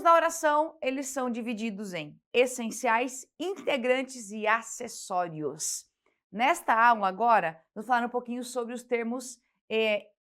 Termos da oração, eles são divididos em essenciais, integrantes e acessórios. Nesta aula agora, vou falar um pouquinho sobre os termos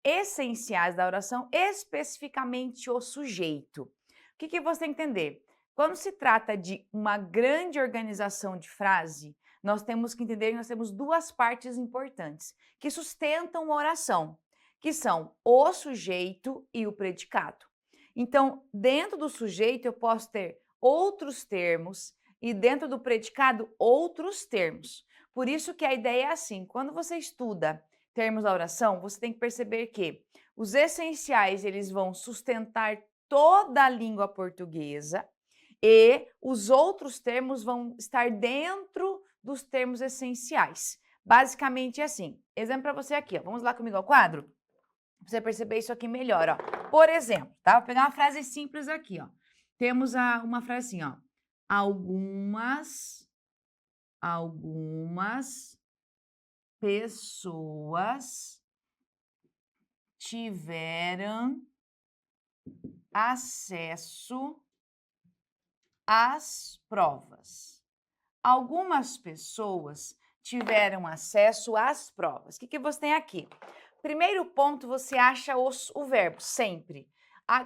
essenciais da oração, especificamente o sujeito. O que você tem que entender? Quando se trata de uma grande organização de frase, nós temos que entender que nós temos duas partes importantes que sustentam uma oração, que são o sujeito e o predicado. Então, dentro do sujeito eu posso ter outros termos e dentro do predicado outros termos. Por isso que a ideia é assim, quando você estuda termos da oração, você tem que perceber que os essenciais eles vão sustentar toda a língua portuguesa e os outros termos vão estar dentro dos termos essenciais. Basicamente é assim. Exemplo para você aqui, ó. Vamos lá comigo ao quadro? Pra você perceber isso aqui melhor, ó. Por exemplo, tá? Vou pegar uma frase simples aqui, ó. Temos uma frase assim, ó. Algumas pessoas tiveram acesso às provas. Algumas pessoas tiveram acesso às provas. O que você tem aqui? Primeiro ponto, você acha o verbo, sempre.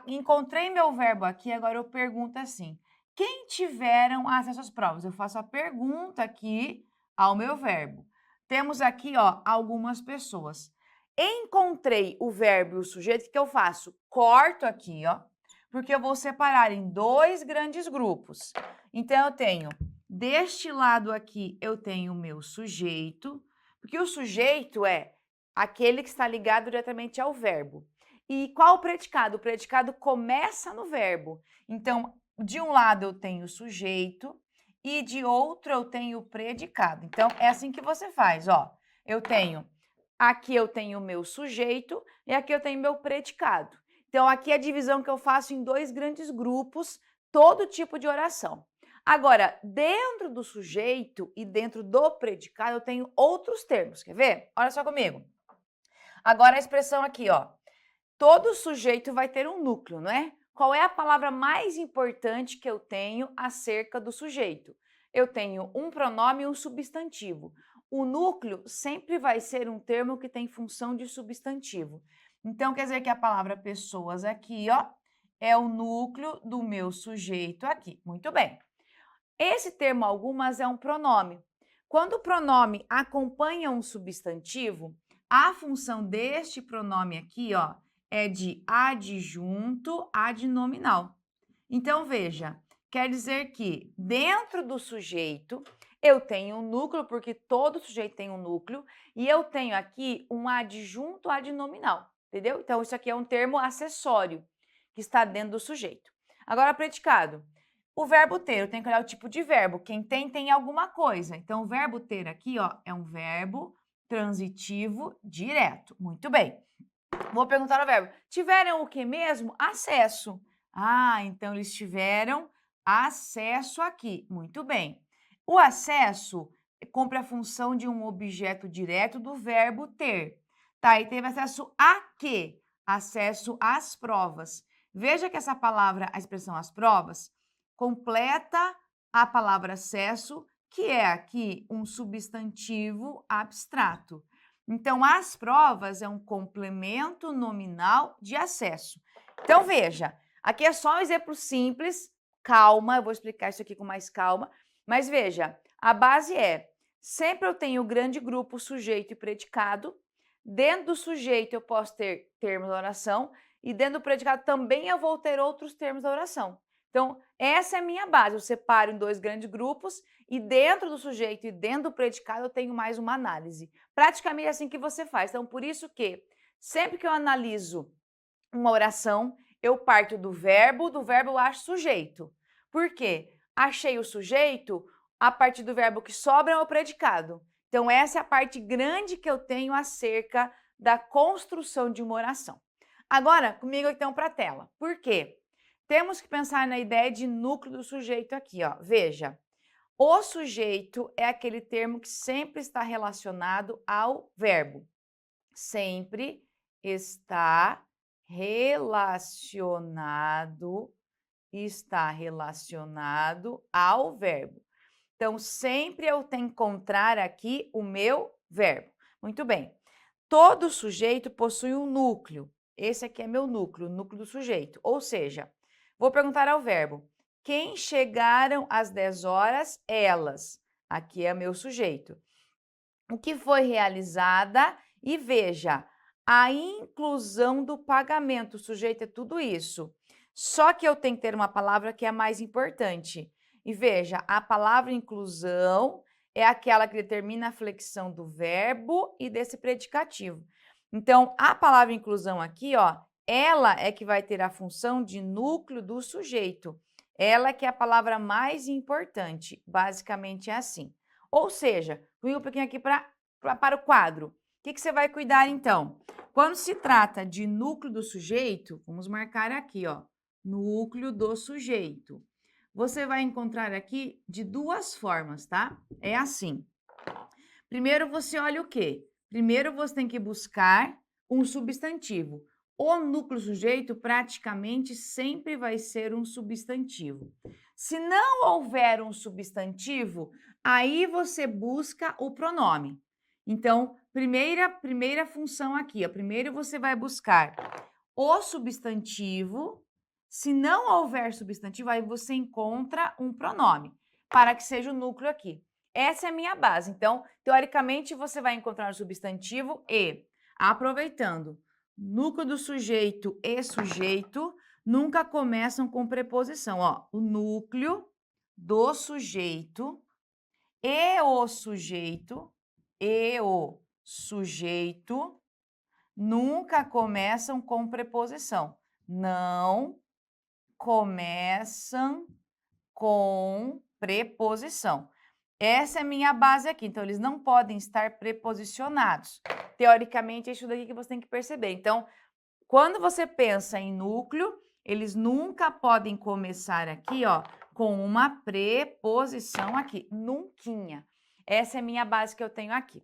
Encontrei meu verbo aqui, agora eu pergunto assim, quem tiveram acesso às provas? Eu faço a pergunta aqui ao meu verbo. Temos aqui, ó, algumas pessoas. Encontrei o verbo e o sujeito, o que eu faço? Corto aqui, ó, porque eu vou separar em dois grandes grupos. Então, eu tenho, deste lado aqui, eu tenho o meu sujeito, porque o sujeito é aquele que está ligado diretamente ao verbo. E qual o predicado? O predicado começa no verbo. Então, de um lado eu tenho o sujeito e de outro eu tenho o predicado. Então, é assim que você faz, ó. Aqui eu tenho o meu sujeito e aqui eu tenho o meu predicado. Então, aqui é a divisão que eu faço em dois grandes grupos, todo tipo de oração. Agora, dentro do sujeito e dentro do predicado, eu tenho outros termos. Quer ver? Olha só comigo. Agora a expressão aqui, ó. Todo sujeito vai ter um núcleo, não é? Qual é a palavra mais importante que eu tenho acerca do sujeito? Eu tenho um pronome e um substantivo. O núcleo sempre vai ser um termo que tem função de substantivo. Então, quer dizer que a palavra pessoas aqui, ó, é o núcleo do meu sujeito aqui. Muito bem. Esse termo algumas é um pronome. Quando o pronome acompanha um substantivo, a função deste pronome aqui, ó, é de adjunto adnominal. Então, veja, quer dizer que dentro do sujeito eu tenho um núcleo, porque todo sujeito tem um núcleo, e eu tenho aqui um adjunto adnominal, entendeu? Então, isso aqui é um termo acessório que está dentro do sujeito. Agora, predicado. O verbo ter, eu tenho que olhar o tipo de verbo. Quem tem alguma coisa. Então, o verbo ter aqui, ó, é um verbo transitivo direto. Muito bem. Vou perguntar ao verbo. Tiveram o que mesmo? Acesso. Ah, então eles tiveram acesso aqui. Muito bem. O acesso cumpre a função de um objeto direto do verbo ter. Tá, e teve acesso a quê? Acesso às provas. Veja que essa palavra, a expressão às provas, completa a palavra acesso, que é aqui um substantivo abstrato. Então, as provas é um complemento nominal de acesso. Então, veja, aqui é só um exemplo simples, calma, eu vou explicar isso aqui com mais calma, mas veja, a base é, sempre eu tenho o grande grupo sujeito e predicado, dentro do sujeito eu posso ter termos da oração, e dentro do predicado também eu vou ter outros termos da oração. Então, essa é a minha base, eu separo em dois grandes grupos, e dentro do sujeito e dentro do predicado eu tenho mais uma análise. Praticamente é assim que você faz. Então, por isso que sempre que eu analiso uma oração, eu parto do verbo eu acho sujeito. Por quê? Achei o sujeito, a partir do verbo que sobra é o predicado. Então, essa é a parte grande que eu tenho acerca da construção de uma oração. Agora, comigo então para a tela. Por quê? Temos que pensar na ideia de núcleo do sujeito aqui, ó. Veja, o sujeito é aquele termo que sempre está relacionado ao verbo. Sempre está relacionado está relacionado ao verbo. Então, sempre eu tenho que encontrar aqui o meu verbo. Muito bem. Todo sujeito possui um núcleo. Esse aqui é meu núcleo, o núcleo do sujeito. Ou seja, vou perguntar ao verbo: quem chegaram às 10 horas? Elas. Aqui é meu sujeito. O que foi realizada? E veja, a inclusão do pagamento. O sujeito é tudo isso. Só que eu tenho que ter uma palavra que é mais importante. E veja, a palavra inclusão é aquela que determina a flexão do verbo e desse predicativo. Então, a palavra inclusão aqui, ó, ela é que vai ter a função de núcleo do sujeito. Ela que é a palavra mais importante. Basicamente é assim. Ou seja, vem um pouquinho aqui para o quadro. O que você vai cuidar, então? Quando se trata de núcleo do sujeito, vamos marcar aqui, ó, núcleo do sujeito. Você vai encontrar aqui de duas formas, tá? É assim. Primeiro você olha o quê? Primeiro você tem que buscar um substantivo. O núcleo sujeito praticamente sempre vai ser um substantivo. Se não houver um substantivo, aí você busca o pronome. Então, primeira função aqui, ó, primeiro você vai buscar o substantivo. Se não houver substantivo, aí você encontra um pronome para que seja o núcleo aqui. Essa é a minha base. Então, teoricamente, você vai encontrar o substantivo e, aproveitando, núcleo do sujeito e sujeito nunca começam com preposição. Ó, o núcleo do sujeito e o sujeito nunca começam com preposição. Não começam com preposição. Essa é a minha base aqui, então eles não podem estar preposicionados. Teoricamente, é isso daqui que você tem que perceber. Então, quando você pensa em núcleo, eles nunca podem começar aqui, ó, com uma preposição aqui, nunquinha. Essa é a minha base que eu tenho aqui.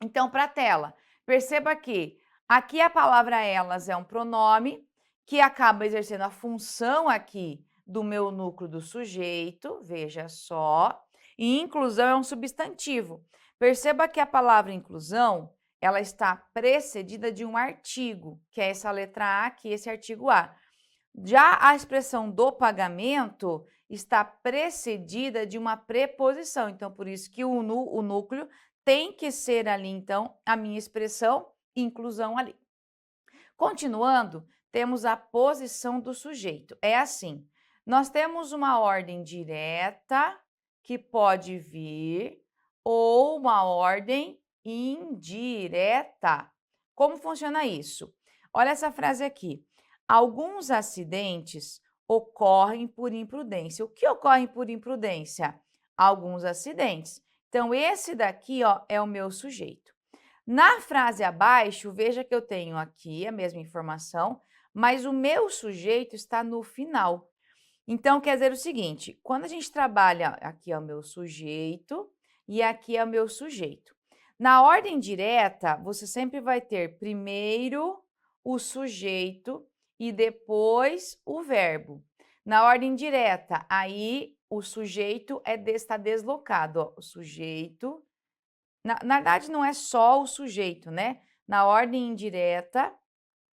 Então, para a tela, perceba que aqui a palavra elas é um pronome que acaba exercendo a função aqui do meu núcleo do sujeito, veja só, e inclusão é um substantivo. Perceba que a palavra inclusão, ela está precedida de um artigo, que é essa letra A aqui, esse artigo A. Já a expressão do pagamento está precedida de uma preposição, então por isso que o núcleo tem que ser ali, então, a minha expressão inclusão ali. Continuando, temos a posição do sujeito. É assim, nós temos uma ordem direta que pode vir ou uma ordem indireta. Como funciona isso? Olha essa frase aqui. Alguns acidentes ocorrem por imprudência. O que ocorre por imprudência? Alguns acidentes. Então, esse daqui, ó, é o meu sujeito. Na frase abaixo, veja que eu tenho aqui a mesma informação, mas o meu sujeito está no final. Então, quer dizer o seguinte, quando a gente trabalha, aqui é o meu sujeito e aqui é o meu sujeito. Na ordem direta, você sempre vai ter primeiro o sujeito e depois o verbo. Na ordem direta, aí o sujeito está deslocado, ó, o sujeito. Na verdade, não é só o sujeito, né? Na ordem indireta,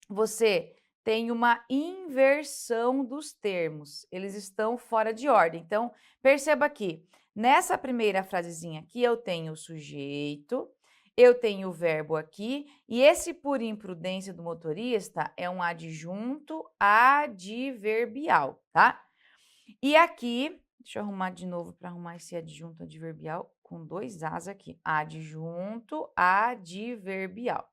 você tem uma inversão dos termos. Eles estão fora de ordem. Então, perceba aqui, nessa primeira frasezinha aqui, eu tenho o sujeito, eu tenho o verbo aqui, e esse por imprudência do motorista é um adjunto adverbial, tá? E aqui, deixa eu arrumar de novo para arrumar esse adjunto adverbial com dois As aqui. Adjunto adverbial.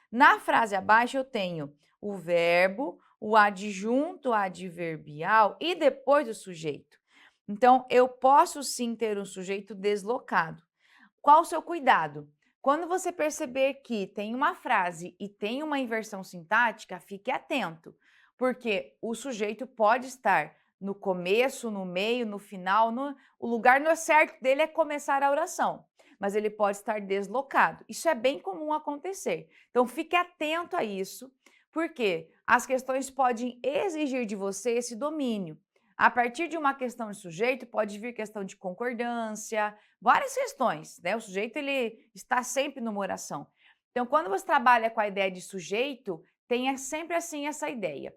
Na frase abaixo eu tenho o verbo, o adjunto adverbial e depois o sujeito. Então, eu posso sim ter um sujeito deslocado. Qual o seu cuidado? Quando você perceber que tem uma frase e tem uma inversão sintática, fique atento, porque o sujeito pode estar no começo, no meio, no final, o lugar certo dele é começar a oração, mas ele pode estar deslocado. Isso é bem comum acontecer. Então, fique atento a isso, porque as questões podem exigir de você esse domínio. A partir de uma questão de sujeito, pode vir questão de concordância, várias questões, né? O sujeito, ele está sempre numa oração. Então, quando você trabalha com a ideia de sujeito, tenha sempre assim essa ideia.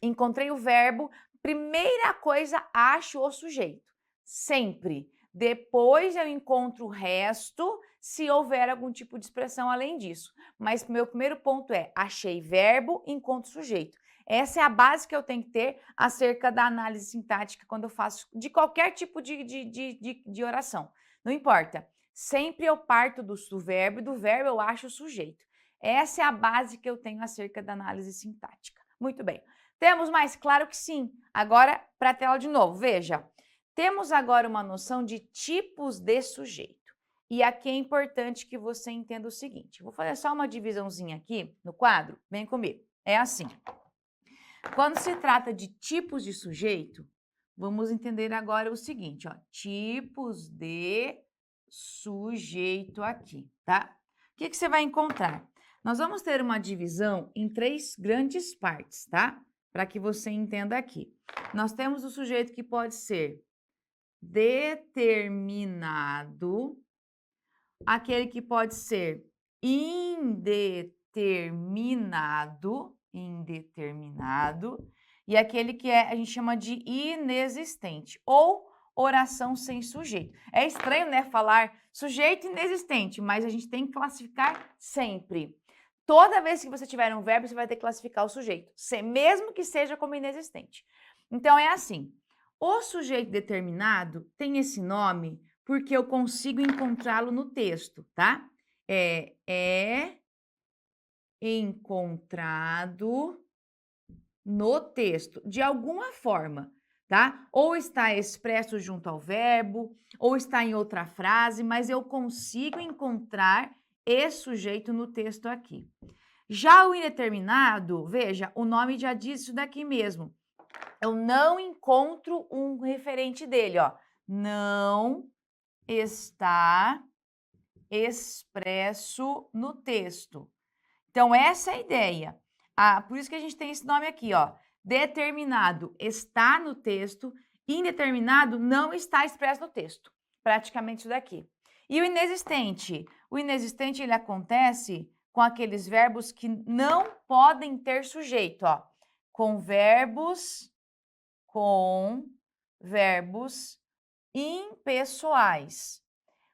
Encontrei o verbo, primeira coisa, acho o sujeito. Sempre. Depois eu encontro o resto, se houver algum tipo de expressão além disso. Mas meu primeiro ponto é, achei verbo, encontro sujeito. Essa é a base que eu tenho que ter acerca da análise sintática quando eu faço de qualquer tipo de oração. Não importa. Sempre eu parto do verbo e do verbo eu acho o sujeito. Essa é a base que eu tenho acerca da análise sintática. Muito bem. Temos mais? Claro que sim. Agora, para a tela de novo, veja. Temos agora uma noção de tipos de sujeito. E aqui é importante que você entenda o seguinte. Vou fazer só uma divisãozinha aqui no quadro. Vem comigo. É assim. Quando se trata de tipos de sujeito, vamos entender agora o seguinte, ó. Tipos de sujeito aqui, tá? O que você vai encontrar? Nós vamos ter uma divisão em 3 grandes partes, tá? Para que você entenda aqui. Nós temos o sujeito que pode ser determinado, aquele que pode ser indeterminado, e aquele que a gente chama de inexistente, ou oração sem sujeito. É estranho, né, falar sujeito inexistente, mas a gente tem que classificar sempre. Toda vez que você tiver um verbo, você vai ter que classificar o sujeito, mesmo que seja como inexistente. Então, é assim, o sujeito determinado tem esse nome porque eu consigo encontrá-lo no texto, tá? É encontrado no texto, de alguma forma, tá? Ou está expresso junto ao verbo, ou está em outra frase, mas eu consigo encontrar esse sujeito no texto aqui. Já o indeterminado, veja, o nome já diz isso daqui mesmo. Eu não encontro um referente dele, ó. Não está expresso no texto. Então, essa é a ideia. Por isso que a gente tem esse nome aqui, ó. Determinado está no texto, indeterminado não está expresso no texto. Praticamente isso daqui. E o inexistente? O inexistente, ele acontece com aqueles verbos que não podem ter sujeito, ó. Com verbos impessoais.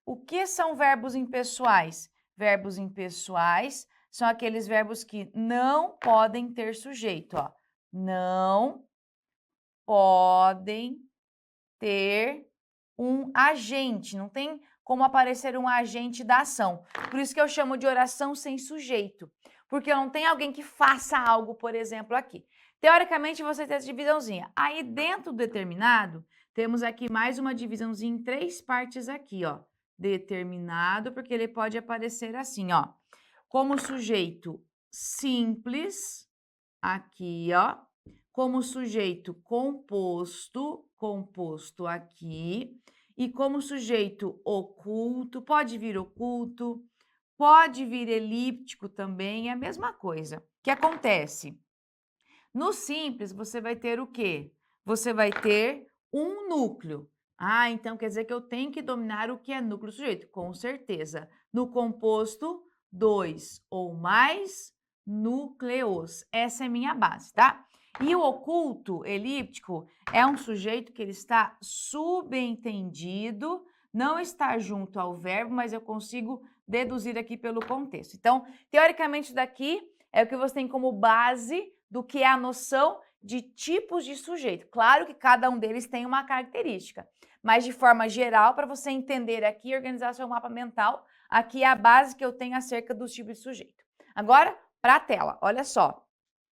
O que são verbos impessoais? Verbos impessoais são aqueles verbos que não podem ter sujeito, ó. Não podem ter um agente, não tem como aparecer um agente da ação. Por isso que eu chamo de oração sem sujeito, porque não tem alguém que faça algo, por exemplo, aqui. Teoricamente, você tem essa divisãozinha. Aí, dentro do determinado, temos aqui mais uma divisãozinha em 3 partes aqui, ó. Determinado, porque ele pode aparecer assim, ó. Como sujeito simples, aqui, ó. Como sujeito composto aqui. E como sujeito oculto, pode vir oculto, pode vir elíptico também, é a mesma coisa. O que acontece? No simples, você vai ter o quê? Você vai ter um núcleo. Então quer dizer que eu tenho que dominar o que é núcleo sujeito? Com certeza. No composto, 2 ou mais núcleos. Essa é minha base, tá? E o oculto, elíptico, é um sujeito que ele está subentendido, não está junto ao verbo, mas eu consigo deduzir aqui pelo contexto. Então, teoricamente, isso daqui é o que você tem como base do que é a noção de tipos de sujeito. Claro que cada um deles tem uma característica, mas de forma geral, para você entender aqui e organizar seu mapa mental, aqui é a base que eu tenho acerca dos tipos de sujeito. Agora, para a tela, olha só.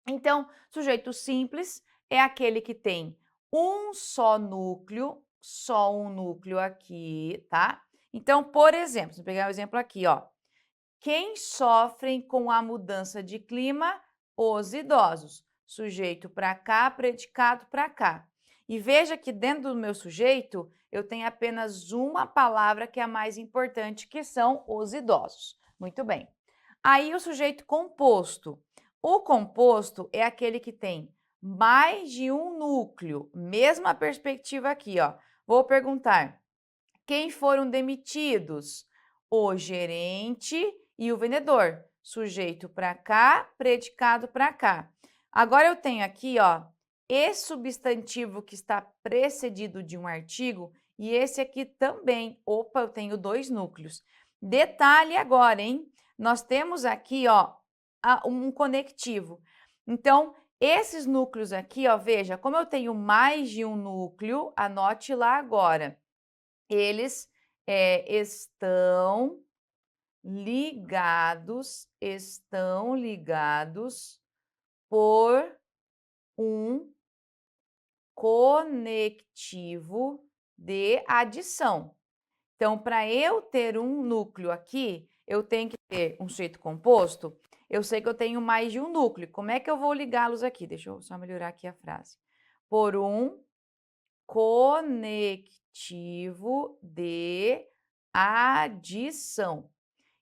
Então, sujeito simples é aquele que tem um só núcleo aqui, tá? Então, por exemplo, vou pegar o exemplo aqui, ó. Quem sofrem com a mudança de clima? Os idosos. Sujeito para cá, predicado para cá. E veja que dentro do meu sujeito, eu tenho apenas uma palavra que é a mais importante, que são os idosos. Muito bem. Aí o sujeito composto. O composto é aquele que tem mais de um núcleo. Mesma perspectiva aqui, ó. Vou perguntar: quem foram demitidos? O gerente e o vendedor. Sujeito para cá, predicado para cá. Agora eu tenho aqui, ó, esse substantivo que está precedido de um artigo e esse aqui também. Opa, eu tenho dois núcleos. Detalhe agora, hein? Nós temos aqui, ó, um conectivo. Então, esses núcleos aqui, ó, veja, como eu tenho mais de um núcleo, anote lá agora. Eles estão ligados por um conectivo de adição. Então, para eu ter um núcleo aqui, eu tenho que ter um sujeito composto. Eu sei que eu tenho mais de um núcleo. Como é que eu vou ligá-los aqui? Deixa eu só melhorar aqui a frase. Por um conectivo de adição.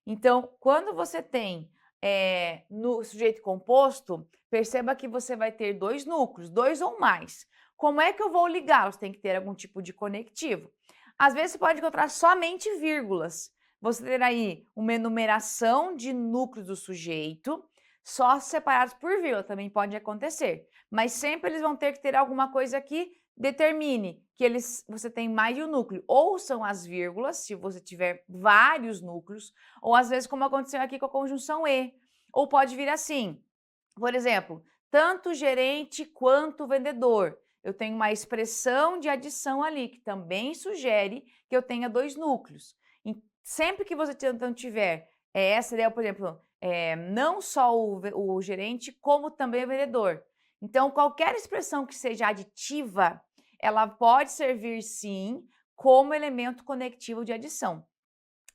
Então, quando você tem no sujeito composto, perceba que você vai ter dois núcleos, dois ou mais. Como é que eu vou ligá-los? Tem que ter algum tipo de conectivo. Às vezes, você pode encontrar somente vírgulas. Você terá aí uma enumeração de núcleos do sujeito, só separados por vírgula, também pode acontecer. Mas sempre eles vão ter que ter alguma coisa que determine que você tem mais de um núcleo. Ou são as vírgulas, se você tiver vários núcleos, ou às vezes como aconteceu aqui com a conjunção e. Ou pode vir assim, por exemplo, tanto o gerente quanto o vendedor. Eu tenho uma expressão de adição ali, que também sugere que eu tenha dois núcleos. E sempre que você então tiver essa ideia, por exemplo, não só o gerente, como também o vendedor. Então, qualquer expressão que seja aditiva, ela pode servir sim como elemento conectivo de adição.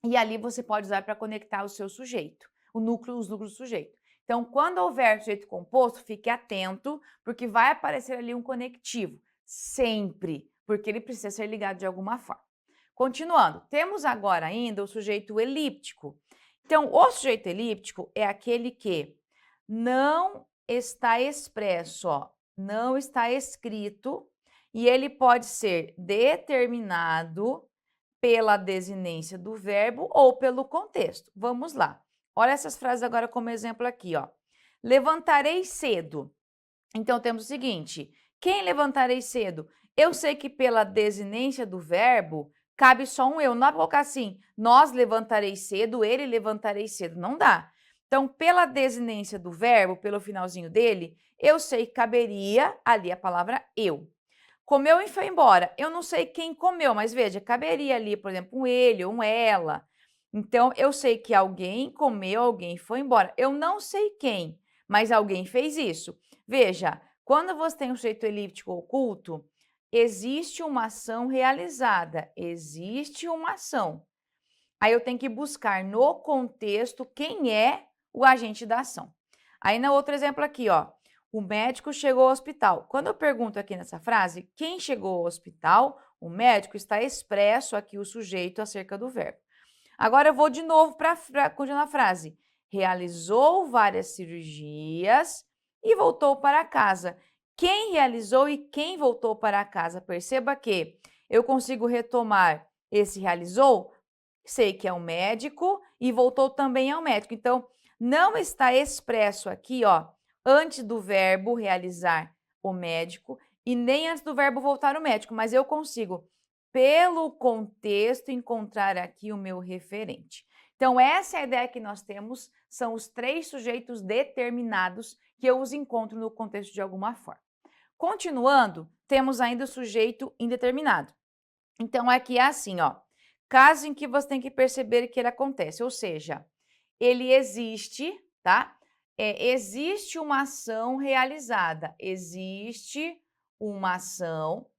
E ali você pode usar para conectar o seu sujeito, os núcleos do sujeito. Então, quando houver sujeito composto, fique atento, porque vai aparecer ali um conectivo, sempre, porque ele precisa ser ligado de alguma forma. Continuando, temos agora ainda o sujeito elíptico. Então, o sujeito elíptico é aquele que não está expresso, ó, não está escrito, e ele pode ser determinado pela desinência do verbo ou pelo contexto. Vamos lá. Olha essas frases agora como exemplo aqui, ó. Levantarei cedo. Então, temos o seguinte: quem levantarei cedo? Eu sei que pela desinência do verbo, cabe só um eu. Não dá para colocar assim, nós levantarei cedo, ele levantarei cedo. Não dá. Então, pela desinência do verbo, pelo finalzinho dele, eu sei que caberia ali a palavra eu. Comeu e foi embora. Eu não sei quem comeu, mas veja, caberia ali, por exemplo, um ele ou um ela. Então, eu sei que alguém comeu, alguém foi embora. Eu não sei quem, mas alguém fez isso. Veja, quando você tem um sujeito elíptico oculto, existe uma ação realizada, existe uma ação. Aí eu tenho que buscar no contexto quem é o agente da ação. Aí no outro exemplo aqui, ó, o médico chegou ao hospital. Quando eu pergunto aqui nessa frase, quem chegou ao hospital, o médico, está expresso aqui o sujeito acerca do verbo. Agora eu vou de novo para continuar a frase. Realizou várias cirurgias e voltou para casa. Quem realizou e quem voltou para casa? Perceba que eu consigo retomar esse realizou, sei que é um médico e voltou também ao médico. Então, não está expresso aqui, ó, antes do verbo realizar o médico e nem antes do verbo voltar o médico, mas eu consigo, pelo contexto, encontrar aqui o meu referente. Então, essa é a ideia que nós temos, são os três sujeitos determinados que eu os encontro no contexto de alguma forma. Continuando, temos ainda o sujeito indeterminado. Então, aqui é assim, ó, caso em que você tem que perceber que ele acontece, ou seja, ele existe, tá? Existe uma ação realizada, existe uma ação,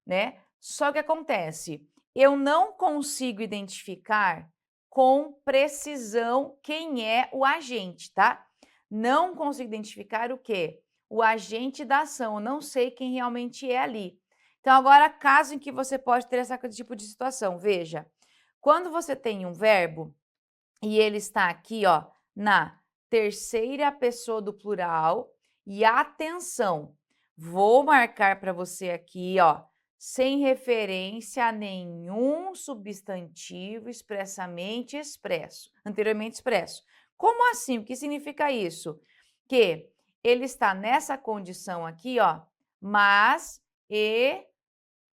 né? Só que acontece, eu não consigo identificar com precisão quem é o agente, tá? Não consigo identificar o quê? O agente da ação, eu não sei quem realmente é ali. Então, agora, caso em que você pode ter esse tipo de situação, veja, quando você tem um verbo e ele está aqui, ó, na terceira pessoa do plural, e atenção, Vou marcar para você aqui, ó, sem referência a nenhum substantivo expressamente expresso, anteriormente expresso. Como assim? O que significa isso? Que ele está nessa condição aqui, ó, mas e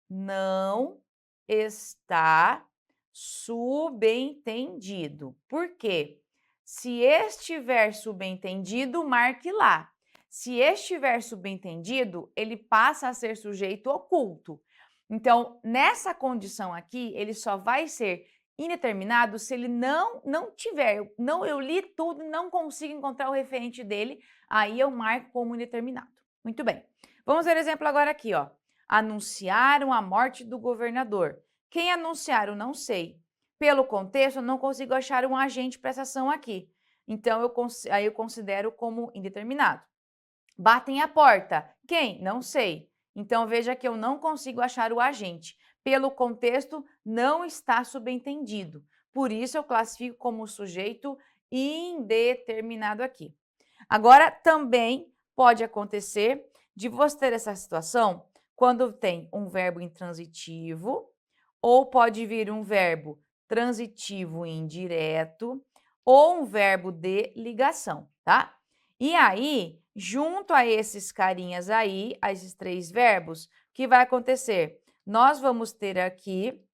não está subentendido. Por quê? Se estiver subentendido, marque lá. Se estiver subentendido, ele passa a ser sujeito oculto. Então, nessa condição aqui, ele só vai ser indeterminado se ele não tiver, não eu li tudo e não consigo encontrar o referente dele, aí eu marco como indeterminado. Muito bem. Vamos ver o exemplo agora aqui, ó. Anunciaram a morte do governador. Quem anunciaram, não sei. Pelo contexto, eu não consigo achar um agente para essa ação aqui. Então, aí eu considero como indeterminado. Batem a porta. Quem? Não sei. Então, veja que eu não consigo achar o agente. Pelo contexto, não está subentendido. Por isso, eu classifico como sujeito indeterminado aqui. Agora, também pode acontecer de você ter essa situação quando tem um verbo intransitivo, ou pode vir um verbo transitivo indireto, ou um verbo de ligação, tá? E aí, junto a esses carinhas aí, a esses três verbos, o que vai acontecer? Nós vamos ter aqui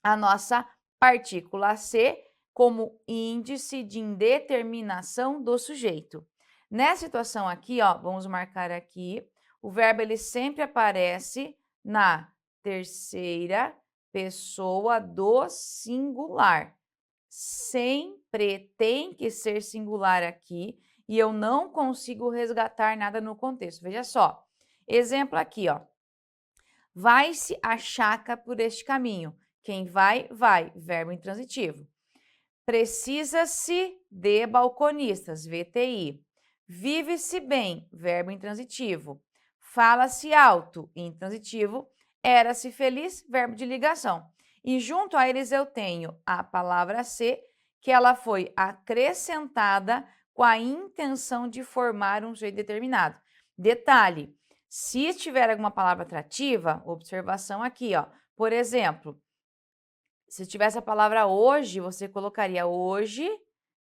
a nossa partícula C como índice de indeterminação do sujeito. Nessa situação aqui, ó, vamos marcar aqui, o verbo ele sempre aparece na terceira pessoa do singular. Sempre tem que ser singular aqui e eu não consigo resgatar nada no contexto. Veja só, exemplo aqui, ó. Vai-se a chácara por este caminho. Quem vai, vai, verbo intransitivo. Precisa-se de balconistas, VTI. Vive-se bem, verbo intransitivo. Fala-se alto, intransitivo. Era-se feliz, verbo de ligação. E junto a eles eu tenho a palavra ser, que ela foi acrescentada com a intenção de formar um sujeito determinado. Detalhe, se tiver alguma palavra atrativa, observação aqui, ó. Por exemplo, se tivesse a palavra hoje, você colocaria hoje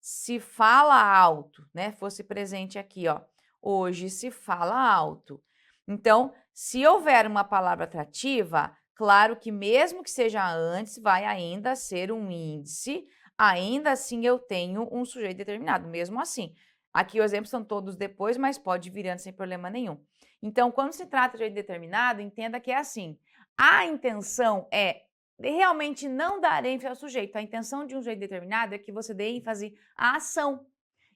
se fala alto, né? Fosse presente aqui, ó. Hoje se fala alto. Então, se houver uma palavra atrativa, claro que mesmo que seja antes, vai ainda ser um índice, ainda assim eu tenho um sujeito determinado, mesmo assim. Aqui os exemplos são todos depois, mas pode vir antes sem problema nenhum. Então, quando se trata de determinado, entenda que é assim. A intenção é realmente não dar ênfase ao sujeito. A intenção de um sujeito determinado é que você dê ênfase à ação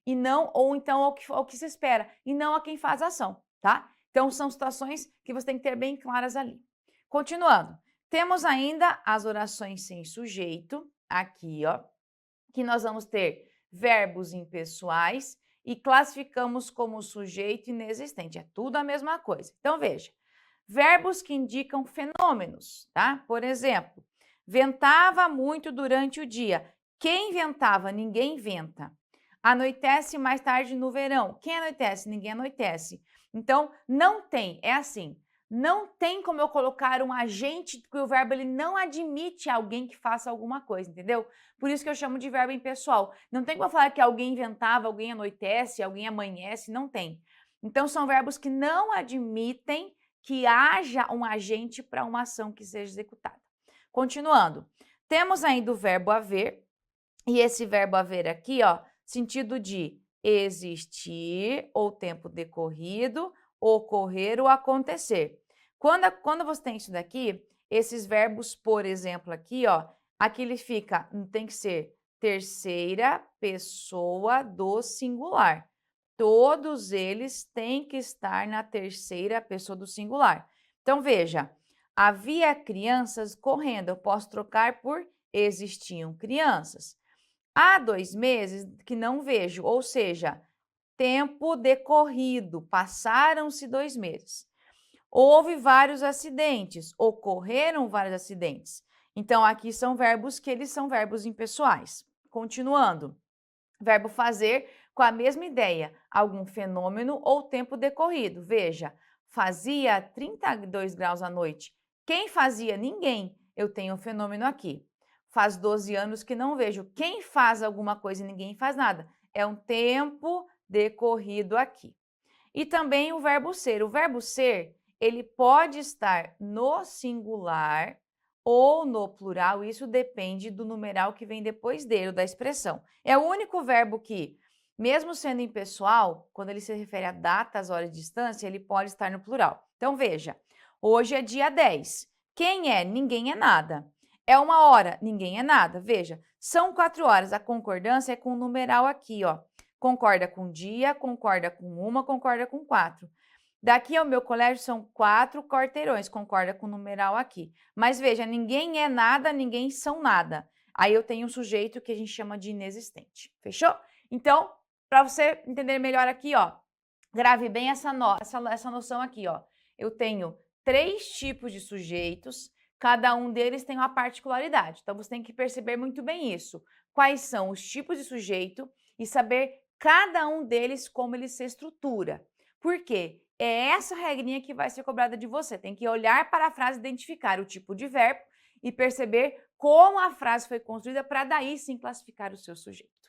e não, ou então ao que se espera, e não a quem faz a ação, tá? Então, são situações que você tem que ter bem claras ali. Continuando, temos ainda as orações sem sujeito, aqui, ó, que nós vamos ter verbos impessoais e classificamos como sujeito inexistente. É tudo a mesma coisa. Então, veja, verbos que indicam fenômenos, tá? Por exemplo, ventava muito durante o dia. Quem ventava? Ninguém venta. Anoitece mais tarde no verão. Quem anoitece? Ninguém anoitece. Então, não tem, é assim, não tem como eu colocar um agente, porque o verbo ele não admite alguém que faça alguma coisa, entendeu? Por isso que eu chamo de verbo impessoal. Não tem como eu falar que alguém inventava, alguém anoitece, alguém amanhece, não tem. Então, são verbos que não admitem que haja um agente para uma ação que seja executada. Continuando, temos ainda o verbo haver, e esse verbo haver aqui, ó, sentido de existir ou tempo decorrido, ocorrer ou acontecer. Quando você tem isso daqui, esses verbos, por exemplo, aqui, ó, aqui ele fica, tem que ser terceira pessoa do singular. Todos eles têm que estar na terceira pessoa do singular. Então, veja, havia crianças correndo, eu posso trocar por existiam crianças. Há 2 meses que não vejo, ou seja, tempo decorrido, passaram-se 2 meses. Houve vários acidentes, ocorreram vários acidentes. Então, aqui são verbos que eles são verbos impessoais. Continuando, verbo fazer com a mesma ideia, algum fenômeno ou tempo decorrido. Veja, Fazia 32 graus à noite. Quem fazia? Ninguém. Eu tenho um fenômeno aqui. Faz 12 anos que não vejo. Quem faz alguma coisa e ninguém faz nada? É um tempo decorrido aqui. E também o verbo ser. O verbo ser, ele pode estar no singular ou no plural, isso depende do numeral que vem depois dele, da expressão. É o único verbo que, mesmo sendo impessoal, quando ele se refere a datas, horas de distância, ele pode estar no plural. Então, veja, hoje é dia 10. Quem é? Ninguém é nada. É 1 hora? Ninguém é nada. Veja, são 4 horas. A concordância é com o numeral aqui, ó. Concorda com dia, concorda com uma, concorda com 4. Daqui ao meu colégio são 4 quarteirões, concorda com o numeral aqui. Mas veja, ninguém é nada, ninguém são nada. Aí eu tenho um sujeito que a gente chama de inexistente. Fechou? Então, para você entender melhor aqui, ó, grave bem essa noção aqui, ó. Eu tenho 3 tipos de sujeitos, cada um deles tem uma particularidade. Então, você tem que perceber muito bem isso. Quais são os tipos de sujeito e saber cada um deles como ele se estrutura. Por quê? É essa regrinha que vai ser cobrada de você. Tem que olhar para a frase, identificar o tipo de verbo e perceber como a frase foi construída para daí sim classificar o seu sujeito.